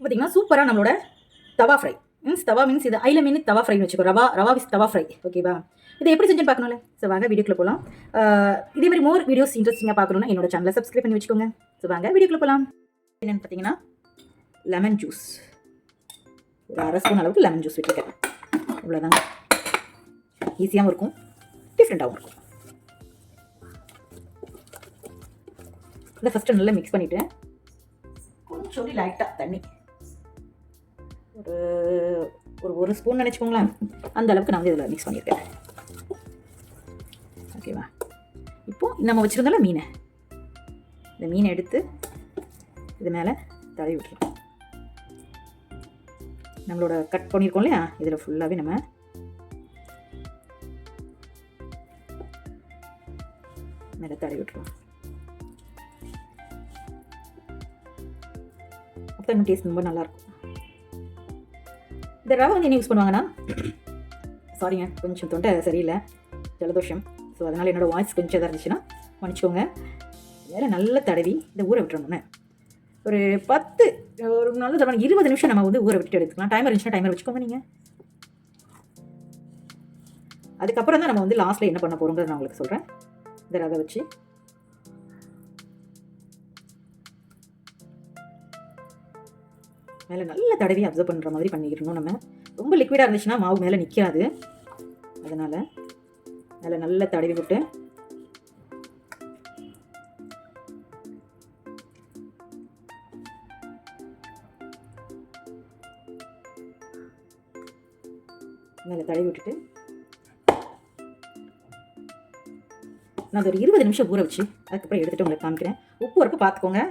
பார்த்தீங்கன்னா சூப்பராக நம்மளோட தவா ஃப்ரை தவா மீன்ஸ் இது ஐல மீன் தவா ஃப்ரைன்னு வச்சுக்கோ. ரவா விஸ் தவா ஃப்ரை. ஓகேவா? இதை எப்படி செஞ்சு பார்க்கணும்ல. ஸோ வாங்க வீடியோக்குள்ள போகலாம். இதே மாதிரி மோர் வீடியோஸ் இன்ட்ரெஸ்டிங்காக பார்க்கணும்னா என்னோட சேனலை சப்ஸ்கிரைப் பண்ணி வச்சுக்கோங்க. ஸோ வாங்க வீடியோக்குள்ள போகலாம். என்னென்னு பார்த்தீங்கன்னா லெமன் ஜூஸ் ஒரு 1/2 ஸ்பூன் அளவுக்கு லெமன் ஜூஸ் விட்டுருக்கேன். இவ்வளோதாங்க. ஈஸியாகவும் இருக்கும், டிஃப்ரெண்ட்டாகவும் இருக்கும். இதை ஃபஸ்ட்டு நல்லா மிக்ஸ் பண்ணிவிட்டு கொஞ்சம் லைட்டாக தண்ணி ஒரு ஸ்பூன் நினச்சிக்கோங்களேன். அந்த அளவுக்கு நான் வந்து இதில் மிக்ஸ் பண்ணியிருக்கேன். ஓகேவா? இப்போது நம்ம வச்சுருந்தோம்ல மீனை, இந்த மீனை எடுத்து இது மேலே தடவி விட்டுருக்கோம். நம்மளோட கட் பண்ணியிருக்கோம் இல்லையா, இதில் ஃபுல்லாகவே நம்ம மேலே தடவி விட்டுருவோம். அப்போ இன்னும் டேஸ்ட் ரொம்ப நல்லாயிருக்கும். இந்த ரவை வந்து என்ன யூஸ் பண்ணுவாங்கன்னா, சாரிங்க கொஞ்சம் தொண்டை சரியில்லை, ஜலதோஷம். ஸோ அதனால் என்னோடய வாய்ஸ் கொஞ்சம் இதாக இருந்துச்சுன்னா மன்னிச்சிக்கோங்க. வேறு நல்லா தடவி இதை ஊற விட்டுறணுன்னு ஒரு நல்ல தடவை 20 நிமிஷம் நம்ம வந்து ஊற விட்டு எடுத்துக்கலாம். டைமர் இருந்துச்சுன்னா டைமர் வச்சுக்கோங்க நீங்கள். அதுக்கப்புறம் தான் நம்ம வந்து லாஸ்ட்டில் என்ன பண்ண போகிறோங்கிறத நான் உங்களுக்கு சொல்கிறேன். இந்த ரவை வச்சு மேலே நல்லா தடவி அப்சர்வ் பண்ணுற மாதிரி பண்ணிக்கிறணும். நம்ம ரொம்ப லிக்விடாக இருந்துச்சுன்னா மாவு மேலே நிற்காது. அதனால் மேலே நல்லா தடவி விட்டு மேலே தடவி விட்டுட்டு நான் அது ஒரு 20 நிமிஷம் ஊற வச்சு அதுக்கப்புறம் எடுத்துகிட்டு உங்களுக்கு காமிக்கிறேன். உப்பு உரப்பு பார்த்துக்கோங்க.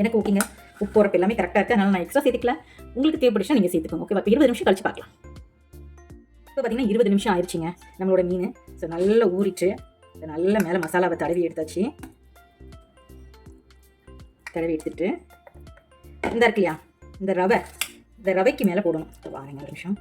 எனக்கு ஓகேங்க, உப்பு உரப்பு எல்லாமே கரெக்டாக இருக்குது. அதனால் நான் எக்ஸ்ட்ரா சேர்த்துக்கல. உங்களுக்கு தேவைப்படுச்சுன்னா நீங்கள் சேர்த்துக்கோங்க. ஓகேவா? இப்போ 20 நிமிஷம் கழிச்சு பார்க்கலாம். இப்போ பார்த்தீங்கன்னா 20 நிமிஷம் ஆயிடுச்சுங்க நம்மளோட மீன். ஸோ நல்லா ஊறிட்டு நல்லா மேலே மசாலாவை தடவி எடுத்தாச்சு. தடவி எடுத்துட்டு இந்த இருக்கு இல்லையா, இந்த ரவைக்கு மேலே போடணும். வாங்க ஒரு நிமிஷம்.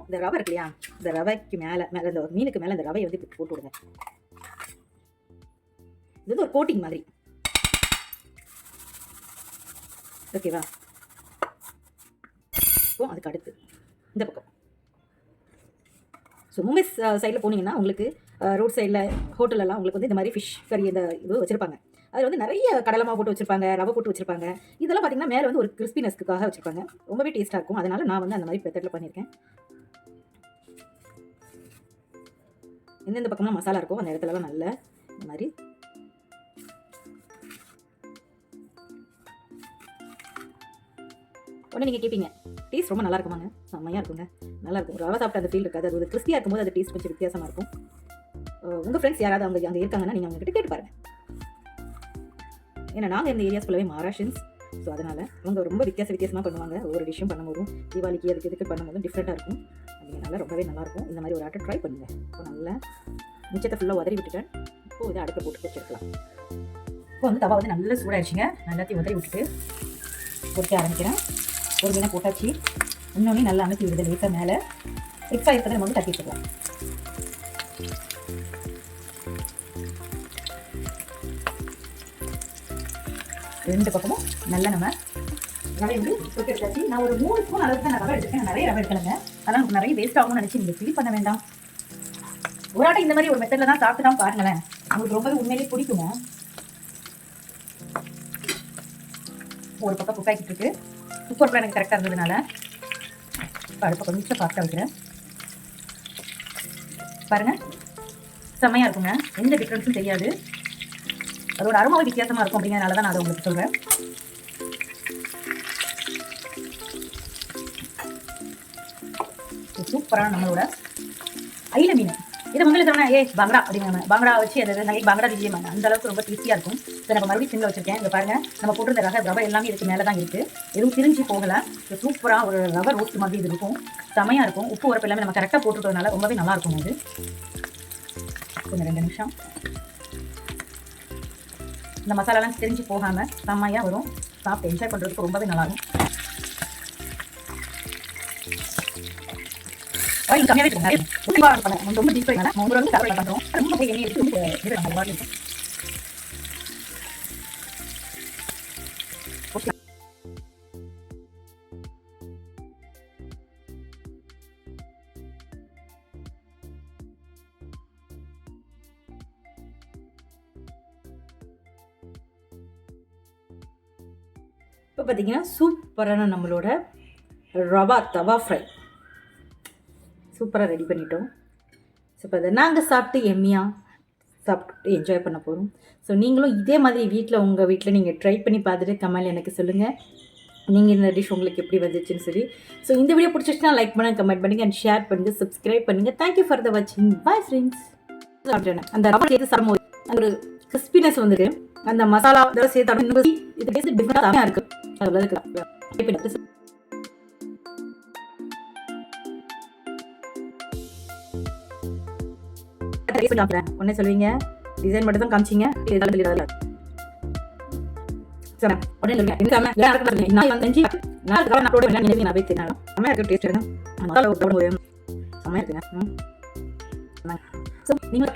இந்த ரவை இருக்கு இல்லையா, இந்த ரவைக்கு மேலே இந்த மீனுக்கு மேலே இந்த ரவையை வந்து போட்டு விடுங்க. இது வந்து ஒரு கோட்டிங் மாதிரி. ஓகேவா? இப்போ அதுக்கு அடுத்து இந்த பக்கம். ஸோ மும்பை சைடில் போனீங்கன்னா உங்களுக்கு ரோட் சைடில் ஹோட்டலெல்லாம் உங்களுக்கு வந்து இந்த மாதிரி ஃபிஷ் கறி இந்த இது வச்சுருப்பாங்க. அதில் வந்து நிறைய கடலமாக போட்டு வச்சுருப்பாங்க, ரவை போட்டு வச்சுருப்பாங்க. இதெல்லாம் பார்த்தீங்கன்னா மேலே வந்து ஒரு கிறிஸ்பினஸ்க்காக வச்சுருப்பாங்க. ரொம்பவே டேஸ்ட்டாக இருக்கும். அதனால் நான் வந்து அந்த மாதிரி மெத்தடில் பண்ணியிருக்கேன். எந்தெந்த பக்கம்லாம் மசாலா இருக்கோ அந்த இடத்துலலாம் நல்லா இந்த மாதிரி உடனே நீங்கள் கேட்பீங்க, டேஸ்ட் ரொம்ப நல்லா இருக்குமாங்க? செம்மையாக இருக்குங்க, நல்லாயிருக்கும். ரவை சாப்பிட்ட அந்த ஃபீல் இருக்காது. அது ஒரு கிறிஸ்பியாக இருக்கும்போது அது டேஸ்ட் கொஞ்சம் வித்தியாசமாக இருக்கும். உங்கள் ஃப்ரெண்ட்ஸ் யாராவது அங்கே இருக்காங்கன்னா நீங்கள் அவங்ககிட்ட கேட்டு பாருங்கள். ஏன்னா நாங்கள் இந்த ஏரியாஸ் ஃபுல்லாகவே மகாராஷ்டிரன்ஸ். ஸோ அதனால் அவங்க ரொம்ப வித்தியாசமாக பண்ணுவாங்க. ஒவ்வொரு டிஷ்ஷும் பண்ணும்போதும் தீபாவளிக்கு அதுக்கு இதுக்கு பண்ணும்போதும் டிஃப்ரெண்ட்டாக இருக்கும். அப்படிங்கிறனால ரொம்பவே நல்லாயிருக்கும். இந்த மாதிரி ஒரு ஆட்டை ட்ரை பண்ணுங்கள். இப்போ நல்லா மிச்சத்தை ஃபுல்லாக உதறி விட்டுட்டேன். இப்போது இதை அடுப்பில் போட்டு வச்சுருக்கலாம். இப்போ வந்து தவா வந்து நல்லா சூடாகிடுச்சிங்க. எல்லாத்தையும் உதறி விட்டுட்டு பொறிக்க ஆரம்பிக்கிறேன். ஒரு மீனை போட்டாச்சு. இன்னொன்று நல்லா அனுப்பி விடுது லேசாக மேலே எக்ஸ்ட்ரா இருக்கிறத நம்ம வந்து தட்டி வச்சுக்கலாம். ரெண்டு பக்கமும் நல்லா நம்ம ரவை வந்து தொட்டு எடுத்தாச்சு. நான் ஒரு 3 ஸ்பூன் அளவுக்கு தான் நான் ரவை எடுத்துக்கேன். நான் நிறைய ரவை எடுக்கலைங்க. அதனால் நமக்கு நிறைய வேஸ்ட் ஆகும்னு நினச்சி நீங்கள் ஃபீல் பண்ண வேண்டாம். ஒரு ஆட்டை இந்த மாதிரி ஒரு மெத்தடில் தான் சாப்பிட்டு தான் பாருங்களேன். உங்களுக்கு ரொம்பவே உண்மையிலேயே பிடிக்குங்க. ஒரு பக்கம் குக் ஆகிட்டு இருக்கு. குக்கர் எனக்கு கரெக்டாக இருந்ததுனால இப்போ அடுப்பை கொஞ்சம் ஃபாஸ்ட்டாக வைக்கிறேன். பாருங்கள், செம்மையாக இருக்குங்க. எந்த டிஃப்ரென்ஸும் தெரியாது. அதோட அருமாவை வித்தியாசமாக இருக்கும். அப்படிங்கிறனால தான் நான் அதை உங்களுக்கு சொல்கிறேன். சூப்பரான நம்மளோட ஐல மீன். இதை முன்னில் சொன்னால் பாங்கடா அப்படிங்க. பாங்கடா வச்சு அதை நைட் பாங்கடா விஜயமாங்க. அந்த அளவுக்கு ரொம்ப டேஸ்டியாக இருக்கும். இதை நம்ம மறுபடியும் சிம்மில் வச்சுருக்கேன். இங்கே பாருங்கள், நம்ம போட்டிருந்த ரவை எல்லாமே இதுக்கு மேலே தான் இருக்குது. எதுவும் திரிஞ்சு போகலை. சூப்பராக ஒரு ரவை ரோஸ்ட் மாதிரி இது இருக்கும். செமையாக இருக்கும். உப்பு உரப்பு எல்லாமே நம்ம கரெக்டாக போட்டுருக்கிறதுனால ரொம்பவே நல்லாயிருக்கும். அது கொஞ்சம் 2 நிமிஷம் இந்த மசாலாலாம் தெரிஞ்சு போகாமல் செம்மையாக வரும். சாப்பிட்டு என்ஜாய் பண்ணுறதுக்கு ரொம்பவே நல்லாயிருக்கும். ஆயில் கம்மியாவே இருக்குங்க. ரொம்ப பண்ண ரொம்ப டீப் ஃப்ரை வேணாம். நம்ம வந்து கவர் பண்றோம். ரொம்ப போய் எண்ணெய் எடுத்து இது நம்ம பாடி. ஓகே. இப்போ பார்த்தீங்கன்னா சூப்பரான நம்மளோட ரவா தவா ஃப்ரை சூப்பராக ரெடி பண்ணிட்டோம். ஸோ இப்போ அதை நாங்கள் சாப்பிட்டு எம்மியாக சாப்பிட்டு என்ஜாய் பண்ண போகிறோம். ஸோ நீங்களும் இதே மாதிரி வீட்டில் உங்கள் வீட்டில் நீங்கள் ட்ரை பண்ணி பார்த்துட்டு கமெண்ட் எனக்கு சொல்லுங்கள், நீங்கள் இந்த டிஷ் உங்களுக்கு எப்படி வந்துச்சுன்னு சொல்லி. ஸோ இந்த வீடியோ பிடிச்சிச்சுன்னா லைக் பண்ணுங்கள், கமெண்ட் பண்ணுங்கள் அண்ட் ஷேர் பண்ணுங்கள், சப்ஸ்கிரைப் பண்ணுங்கள். தேங்க்யூ ஃபார் த வாட்சிங். Bye friends. அந்த ரவா சேர்த்து சாப்பிடும்போது அந்த ஒரு கிறிஸ்பினஸ் வந்துட்டு அந்த மசாலா இதெல்லாம் சேர்த்து இது டேஸ்ட் டிஃப்ரெண்டாக இருக்குது. அதில் இருக்கலாம். உடனே சொல்லுவீங்க டிசைன் மட்டும் தான் காமிச்சிங்க, நீங்க